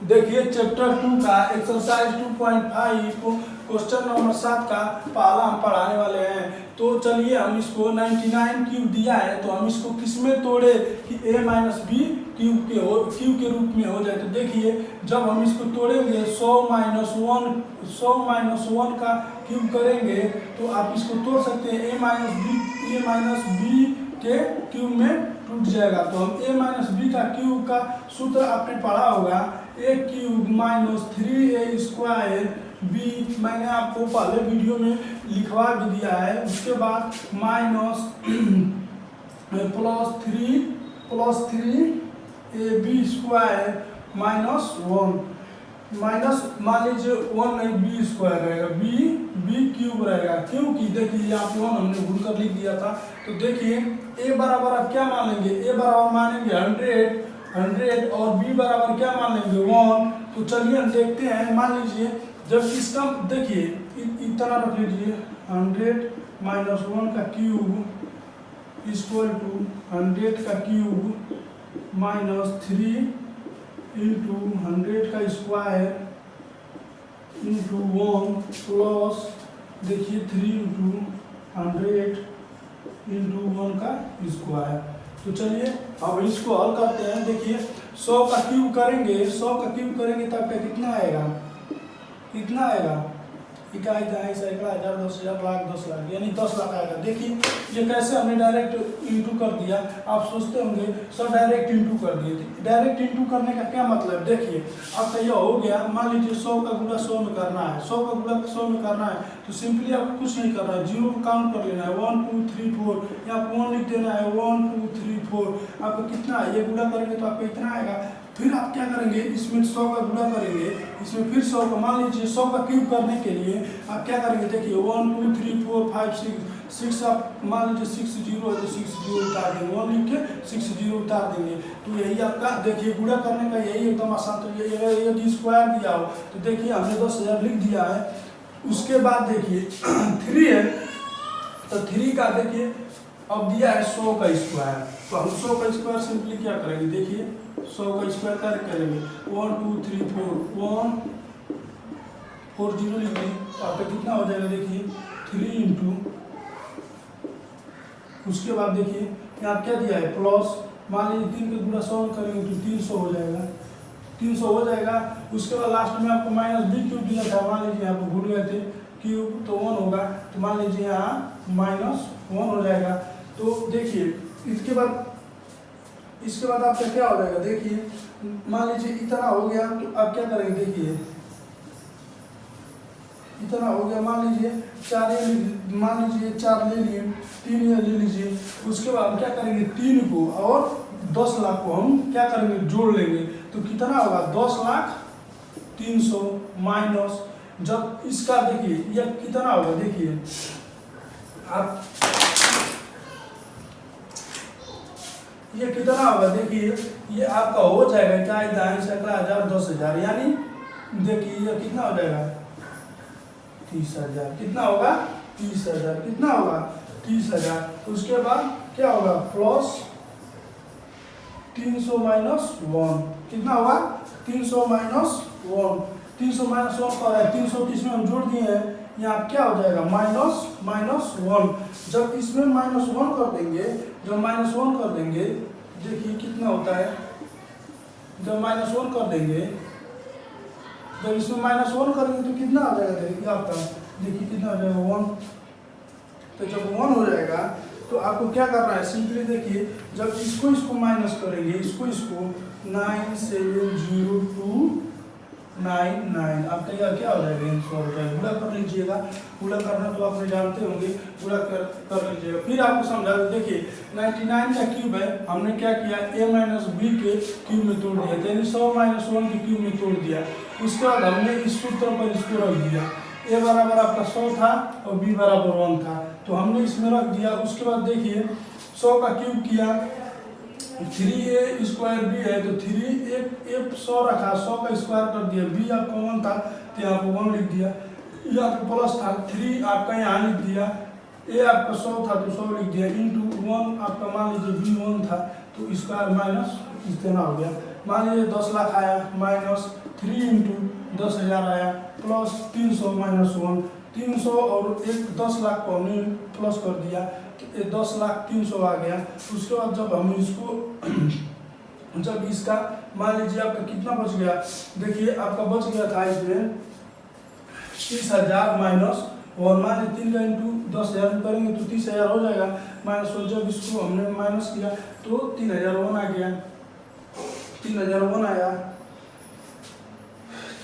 देखिए चैप्टर 2 का exercise 2.5 question number 7 का पहला हम पढ़ाने वाले हैं। तो चलिए हम इसको 99 क्यूब दिया है तो हम इसको किस में तोड़े कि a माइनस बी क्यूब के रूप में हो जाए। तो देखिए जब हम इसको तोड़ेंगे 100 माइनस 1 का क्यूब करेंगे तो आप इसको तोड़ सकते हैं a माइनस बी के क्यूब में टूट जाएगा। तो हम a माइनस बी का क्यूब का सूत्र आपने पढ़ा होगा a cube minus 3a square B, मैंने आपको पहले वीडियो में लिखवा भी दिया है। उसके बाद minus plus three A B square minus 1 minus मान लीजिए 1 नहीं बी स्क्वायर रहेगा, बी क्यूब रहेगा क्योंकि देखिए यहाँ पे 1 हमने भूल कर लिख दिया था। तो देखिए a बराबर आप क्या मान लेंगे, a बराबर मानेंगे 100 और b बराबर क्या मान लेंगे 1। तो चलिए हम देखते हैं। मान लीजिए जब इसका देखिए इतना रख लीजिए 100 माइनस 1 का क्यूब इक्वल टू 100 का क्यूब माइनस 3 इंटू 100 का स्क्वायर इंटू 1 प्लस देखिए 3 इंटू 100 इंटू 1 का स्क्वायर। तो चलिए अब इसको हल करते हैं। देखिए 100 का क्यूब करेंगे तो आपका कितना आएगा इकाई दहाई सैकड़ा हज़ार 10,000 लाख 10 लाख यानी 10 लाख आएगा। देखिए ये कैसे हमने डायरेक्ट इंटू कर दिया। आप सोचते होंगे सर डायरेक्ट इंटू कर दिए। डायरेक्ट इंटू करने का क्या मतलब, देखिए आपका यह हो गया। मान लीजिए 100 का गुणा 100 में करना है, 100 का गुणा 100 में करना है तो सिंपली आपको कुछ नहीं करना है, जीरो को काउंट कर लेना है 1 2 3 4 या 1 लिख देना है 1 2 3 4। आपको कितना है, ये गुणा करेंगे तो आपको इतना आएगा। फिर आप क्या करेंगे, इसमें 100 का गुणा करेंगे, इसमें फिर 100 का, मान लीजिए 100 का क्यूब करने के लिए आप क्या करेंगे, देखिए 1 2 3 4 5 6 आप मान लीजिए 6 0 है तो 6 0 उतार देंगे, 1 लिख के 6 0 उतार देंगे। तो यही आपका देखिए गुणा करने का यही एकदम आसान। तो यदि स्क्वायर दिया हो तो देखिए हमने 10,000 लिख दिया है। उसके बाद देखिए 3 है तो 3 का देखिए अब दिया है 100 का स्क्वायर। तो हम 100 का स्क्वायर सिंपली क्या करेंगे, देखिए 100 का स्क्वायर करेंगे 1 2 3 4 1 4 0 लिखिए तो आपका कितना हो जाएगा, देखिए 3 इंटू, उसके बाद देखिए यहाँ क्या दिया है प्लस, मान लीजिए 3 के गुणा 100 करेंगे तो 300 हो जाएगा, 300 हो जाएगा। उसके बाद लास्ट में आपको माइनस बी क्यूब दिया था, मान लीजिए यहाँ पर भूल गए थे क्यूब तो 1 होगा तो मान लीजिए यहाँ माइनस 1 हो जाएगा। तो देखिए इसके बाद आपका क्या हो जाएगा, देखिए मान लीजिए इतना हो गया तो आप क्या करेंगे, देखिए इतना हो गया, मान लीजिए 4 ले लिए 3 ये ले लीजिए। उसके बाद क्या करेंगे 3 को और 10 लाख को हम क्या करेंगे जोड़ लेंगे तो कितना होगा 10 लाख 300 माइनस, जब इसका देखिए यह कितना होगा, देखिए आप ये कितना होगा, देखिए ये आपका हो जाएगा चाहे दाएं सैकड़ा 1000 10,000 यानी देखिए ये कितना हो जाएगा 30,000। कितना होगा 30,000, कितना होगा 30,000। उसके बाद क्या होगा प्लस 300 माइनस 1, कितना होगा 300 माइनस 1, 300 माइनस 1 का है 300 किसमें हम जोड़ दिए हैं, यहाँ क्या हो जाएगा माइनस 1। जब इसमें माइनस 1 कर देंगे, जब माइनस 1 कर देंगे देखिए कितना होता है, जब माइनस 1 कर देंगे, जब इसमें माइनस 1 करेंगे तो कितना आ जाएगा, देखिए आपका देखिए कितना हो जाएगा 1। तो जब 1 हो जाएगा तो आपको क्या करना है, सिंपली देखिए जब इसको माइनस करेंगे, इसको 970299 आपका यह क्या हो जाएगा 100 हो जाएगा। गुणा कर लीजिएगा, गुणा करना तो आपने जानते होंगे, गुणा कर लीजिएगा। फिर आपको समझा दो, देखिए 99 का क्यूब है, हमने क्या किया a माइनस बी के क्यूब में तोड़ दिया, यानी 100 माइनस 1 के क्यूब में तोड़ दिया। उसके बाद हमने इस सूत्र पर इसको रख दिया, a बराबर आपका 100 था और b बराबर 1 था तो हमने इसमें रख दिया। उसके बाद देखिए 100 का क्यूब किया 3a स्क्वायर b है तो 3 100 रखा, 100 का स्क्वायर कर दिया, b आपका 1 था तो यहाँ पर 1 लिख दिया, यहाँ पे प्लस था 3 आपका यहाँ लिख दिया, a आपका 100 था तो 100 लिख दिया इंटू 1 आपका मान लीजिए b 1 था तो स्क्वायर माइनस इतना हो गया। मान लीजिए 10 लाख आया माइनस 3 इंटू 10,000 आया प्लस 300 माइनस 1, 300 और एक 10 लाख को हमने प्लस कर दिया तो 10 लाख 300 आ गया। उसके बाद जब हम इसको जब इसका मान लीजिए आपका कितना बच गया, देखिए आपका बच गया था इसमें 30,000 माइनस 1, मान लीजिए 3 का इंटू 10,000 करेंगे तो 30,000 हो जाएगा माइनस 1। जब इसको हमने माइनस किया तो 3,001 आ गया, 3,001 आया,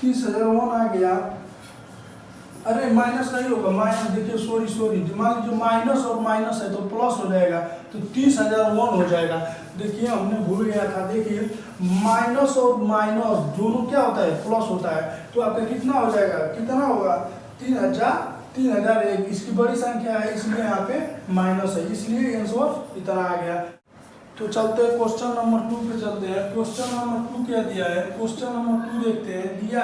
30,001 आ गया। अरे माइनस नहीं होगा, माइनस देखिए सॉरी मान लीजिए माइनस और माइनस है तो प्लस हो जाएगा तो 30,001 हो जाएगा। देखिए हमने भूल गया था, देखिए माइनस और माइनस दोनों क्या होता है प्लस होता है, तो आपका कितना हो जाएगा, कितना होगा 3,001। इसकी बड़ी संख्या है इसलिए यहाँ पे माइनस है, इसलिए आंसर इतना आ गया। तो चलते हैं क्वेश्चन नंबर 2 पे चलते हैं। क्वेश्चन नंबर 2 क्या दिया है, क्वेश्चन नंबर 2 देखते हैं। दिया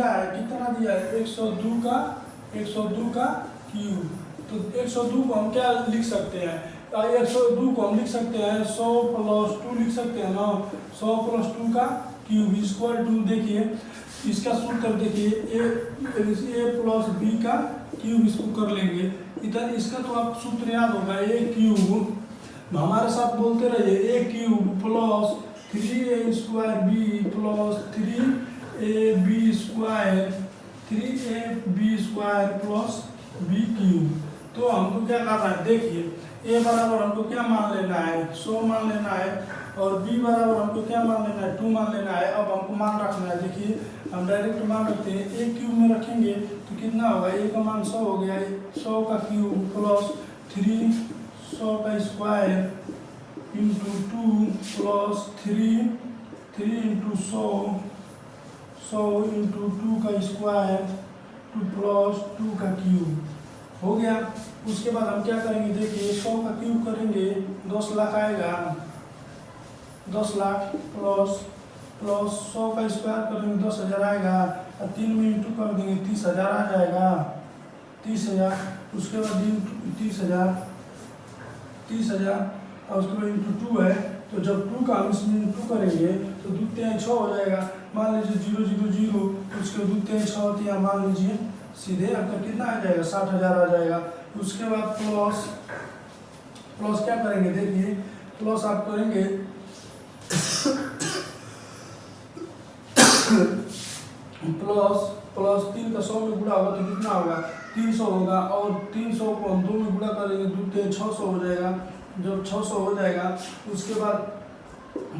है कितना दिया है 102 का क्यूब। तो 102 को हम क्या लिख सकते हैं, 102 को हम लिख सकते हैं 100 प्लस 2 लिख सकते हैं ना, 100 प्लस 2 का क्यूब इक्वल टू, देखिए इसका सूत्र देखिए ए प्लस बी का क्यूब, इसको कर लेंगे इधर। इसका तो आप सूत्र याद होगा, ए क्यूब, हमारे साथ बोलते रहिए, A cube plus 3a square B plus 3ab square plus B cube. तो हमको क्या करना है, देखिए a बराबर हमको क्या मान लेना है 100 मान लेना है, और b बराबर हमको क्या मान लेना है 2 मान लेना है। अब हमको मान रखना है, देखिए हम डायरेक्ट मान रखते हैं, a क्यूब में रखेंगे तो कितना होगा, a का मान 100 हो गया, 100 का क्यूब प्लस 300 का square into 2 plus 3 into 100 into 2 का स्क्वायर 2 प्लस 2 का क्यूब हो गया। उसके बाद हम क्या करेंगे, देखिए 100 का क्यूब करेंगे 10 लाख आएगा, 10 लाख प्लस 100 का स्क्वायर करेंगे 10,000 आएगा, और 3 में इंटू कर देंगे 30,000 आ जाएगा, 30,000। उसके बाद 30,000 और उसके बाद इंटू 2 है, तो जब 2 का हम इसमें इंटू करेंगे तो 2 × 6 हो जाएगा। मान लीजिए 0 0 0, उसके 2 × 6 होती है, मान लीजिए सीधे आपका कितना आ जाएगा 60,000 आ जाएगा। उसके बाद प्लस क्या करेंगे, देखिए प्लस आप करेंगे प्लस 3 का 100 में गुणा होगा तो कितना होगा 300 होगा, और 300 को हम 2 में गुणा करेंगे 2 × 600 हो जाएगा। जब 600 हो जाएगा उसके बाद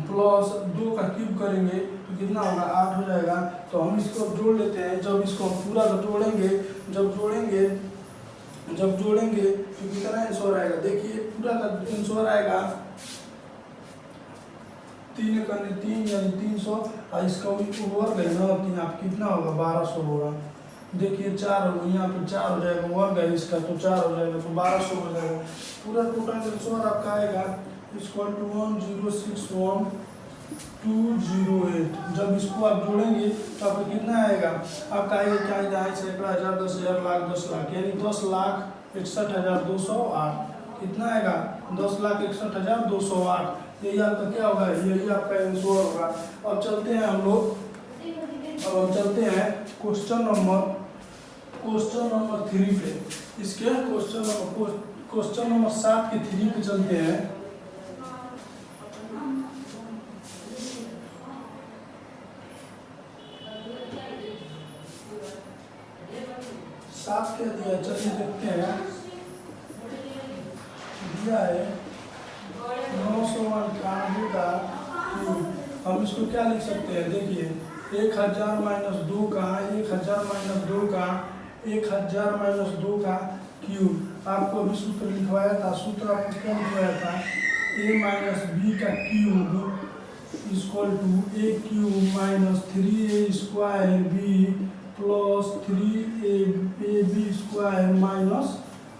प्लस 2 का क्यूब करेंगे तो कितना होगा 8 हो जाएगा। तो हम इसको जोड़ लेते हैं, जब इसको पूरा जोड़ेंगे जब जोड़ेंगे तो कितना आंसर आएगा, देखिए पूरा का आंसर आएगा 3 × 3 यानी 300, और इसका वर्ग है ना, आप कितना होगा 1200 होगा। देखिए 4 हो, यहाँ पे 4 हो जाएगा, वर्ग है इसका तो 4 हो जाएगा, तो 1200 हो जाएगा। पूरा टोटल आंसर आपका आएगा इक्वल टू 1,061,208। जब इसको आप जोड़ेंगे तो आपका कितना आएगा, आपका आएगा क्या आएगा, सैकड़ा, 1000, 10,000, लाख, 10 लाख, यानी 10,61,208। कितना आएगा 10,61,208। यही आपका क्या होगा, यही आपका आंसर होगा। अब चलते हैं हम लोग, अब चलते हैं क्वेश्चन नंबर 3 पे। इसके क्वेश्चन नंबर 7 के 3 पे चलते हैं। सात क्या दिया, चलिए देखते हैं। दिया है 991 का क्यूब। हम इसको क्या लिख सकते हैं, देखिए 1000 माइनस 2 का 1000 माइनस 2 का क्यूब। आपको अभी सूत्र लिखवाया था, सूत्र आपको क्या लिखवाया था, a माइनस बी का cube equal to A cube minus 3a square B plus 3ab square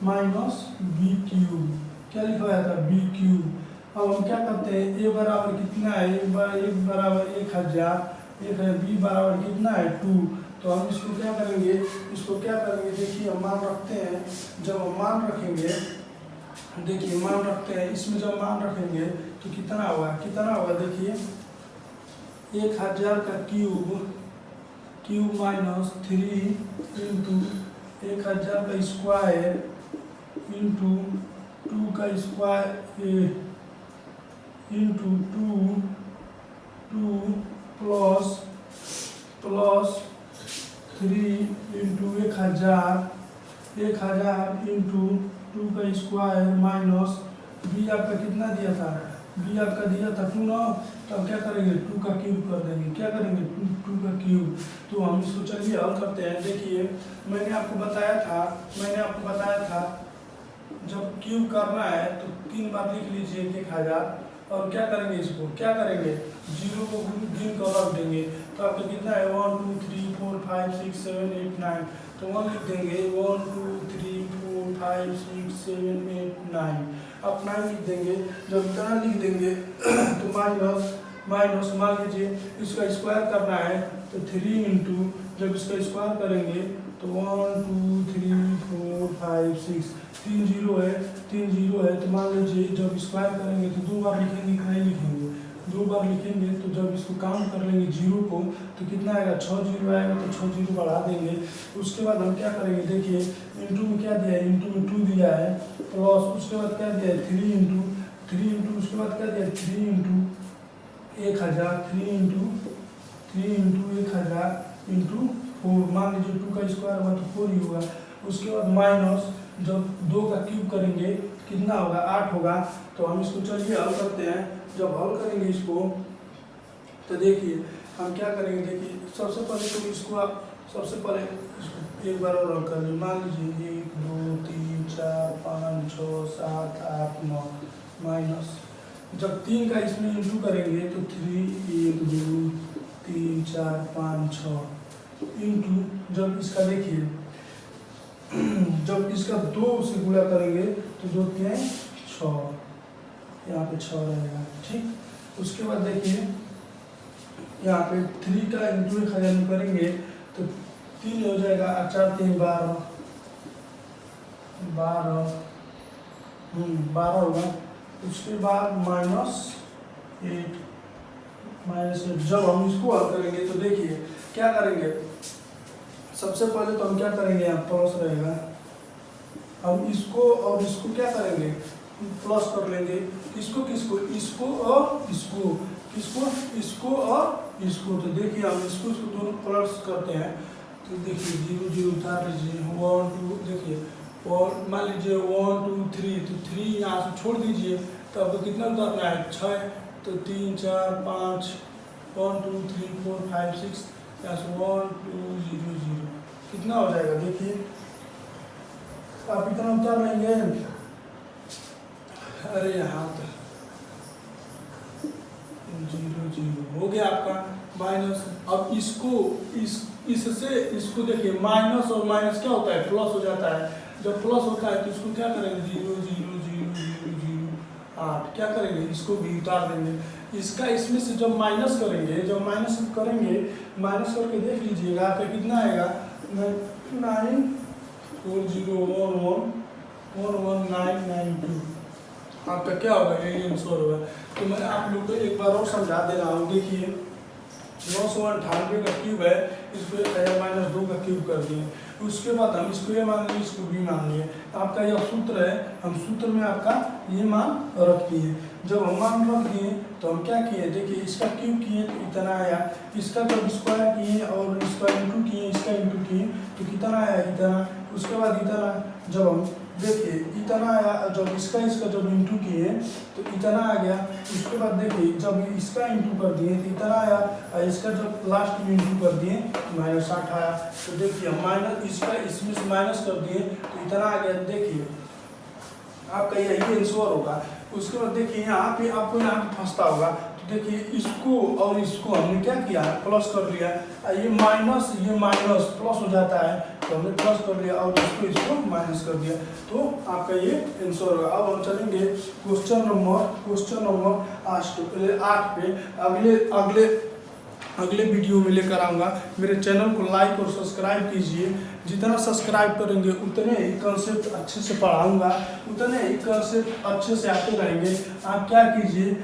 minus B cube. क्या लिखवाया था, बी क्यूब। अब हम क्या करते हैं, a बराबर कितना है, a बराबर 1000, बी बराबर कितना है 2। तो हम इसको क्या करेंगे, देखिए हम मान रखते हैं। जब हम मान रखेंगे देखिए मान रखते हैं, इसमें जब मान रखेंगे तो कितना होगा देखिए 1000 का क्यूब माइनस 3 इंटू 1000 का स्क्वायर इंटू 2 का square into 2 plus 3 into 1000 into 2 का स्क्वायर माइनस बी आपका कितना दिया था, बी आपका दिया था 2 ना, तो हम क्या करेंगे 2 का क्यूब कर देंगे, क्या करेंगे 2 का क्यूब। तो हम इसको चलिए हल करते हैं। देखिए मैंने आपको बताया था जब क्यूब करना है तो 3 बार लिख लीजिए 1000 और क्या करेंगे, इसको क्या करेंगे 0 को गिन कर रख देंगे, तो आपका कितना है 1 2 3 4 5 6 7 8 9, तो 1 लिख देंगे 1 2 3 4 5 6 7 8 9, आप 9 लिख देंगे। जब इतना लिख देंगे तो माइनस मान लीजिए इसका स्क्वायर करना है तो 3 इंटू, जब इसका स्क्वायर करेंगे तो 1 2 3 4 5 6 3 जीरो है तो मान लीजिए जब स्क्वायर करेंगे तो 2 बार लिखेंगे कि नहीं लिखेंगे, 2 बार लिखेंगे। तो जब इसको काउंट कर लेंगे 0 को तो कितना आएगा 6 जीरो आएगा, तो 6 जीरो बढ़ा देंगे। उसके बाद हम क्या करेंगे, देखिए इंटू में क्या दिया है, इंटू में 2 दिया है, प्लस उसके बाद क्या दिया है 3 इंटू उसके बाद क्या दिया है 3 इंटू 1000 3 इंटू 1000 इंटू 4, मान लीजिए 2 का स्क्वायर हुआ तो 4 ही होगा। उसके बाद माइनस जब 2 का क्यूब करेंगे कितना होगा 8 होगा। तो हम इसको चलिए हल करते हैं। जब हल करेंगे इसको तो देखिए हम क्या करेंगे, देखिए सबसे पहले तो इसको एक बार और हल कर लीजिए। मान लीजिए 1 2 3 4 5 6 7 8 9 माइनस जब 3 का इसमें इंटू करेंगे तो 3 1 2 3 4 5 6 इंटू जब इसका देखिए जब इसका 2 से गुणा करेंगे तो 2 3 6, यहाँ पे 6 रहेगा, ठीक। उसके बाद देखिए यहाँ पे 3 का इंटू 1000 करेंगे तो 3 हो जाएगा, 4 3 12 होगा। उसके बाद माइनस 8 जब हम इसको हल करेंगे तो देखिए क्या करेंगे, सबसे पहले तो हम क्या करेंगे, यहाँ प्लस रहेगा, हम इसको और इसको क्या करेंगे प्लस कर लेंगे, इसको और इसको। तो देखिए हम इसको दोनों प्लस करते हैं तो देखिए 0 0 उतार लीजिए, 1 2 देखिए, और मान लीजिए 1 2 3 तो 3 यहाँ से छोड़ दीजिए, तो आपको कितना उतारना है 6, तो 3 4 5 1 2 3 4 5 6 यहाँ से 1 2 0 0 कितना हो जाएगा, देखिए आप इतना उतार लेंगे। अरे यहाँ तो 0 0 हो गया आपका माइनस। अब इससे इसको देखिए माइनस और माइनस क्या होता है प्लस हो जाता है, जब प्लस होता है तो इसको क्या करेंगे 0 0 0 0 0 8 क्या करेंगे, इसको भी उतार देंगे। इसका इसमें से जब माइनस करेंगे माइनस करके देख लीजिएगा आपका कितना आएगा 9 4 0 1 1 1 1 9 9 2 आपका क्या होगा, यही आंसर होगा। तो मैं आप लोग को एक बार और समझा दे रहा हूँ। देखिए 998 का क्यूब है, इसको 1000 माइनस 2 का क्यूब कर दिए। उसके बाद हम इसको ये मान लिए, इसको भी मान लिए। आपका यह सूत्र है, हम सूत्र में आपका ये मान रख दिए। जब हम मान रख दिए तो हम क्या किए, देखिए इसका क्यूब किए तो इतना आया, इसका जब स्क्वायर किए और इसका इंटू किए तो कितना आया इतना। उसके बाद इतना जब हम देखिए इतना आया, जब इसका जब इंटू किए तो इतना आ गया। उसके बाद देखिए जब इसका इंटू कर दिए तो इतना आया, और इसका जब लास्ट में इंटू कर दिए तो -8 आया। तो देखिए माइनस इसका इसमें से माइनस कर दिए तो इतना आ गया। देखिए आपका यही आंसर होगा। उसके बाद देखिए यहाँ पे आपको यहाँ पे फंसता होगा, तो देखिए इसको और इसको हमने क्या किया प्लस कर लिया, ये माइनस प्लस हो जाता है तो हमने प्लस कर लिया, और इसको माइनस कर दिया। तो आपका ये आंसर होगा। अब हम चलेंगे क्वेश्चन नंबर 8 पे। अगले अगले वीडियो में लेकर आऊँगा। मेरे चैनल को लाइक और सब्सक्राइब कीजिए। जितना सब्सक्राइब करेंगे उतने ही कंसेप्ट अच्छे से पढ़ाऊँगा, उतने ही कंसेप्ट अच्छे से आते रहेंगे। आप क्या कीजिए,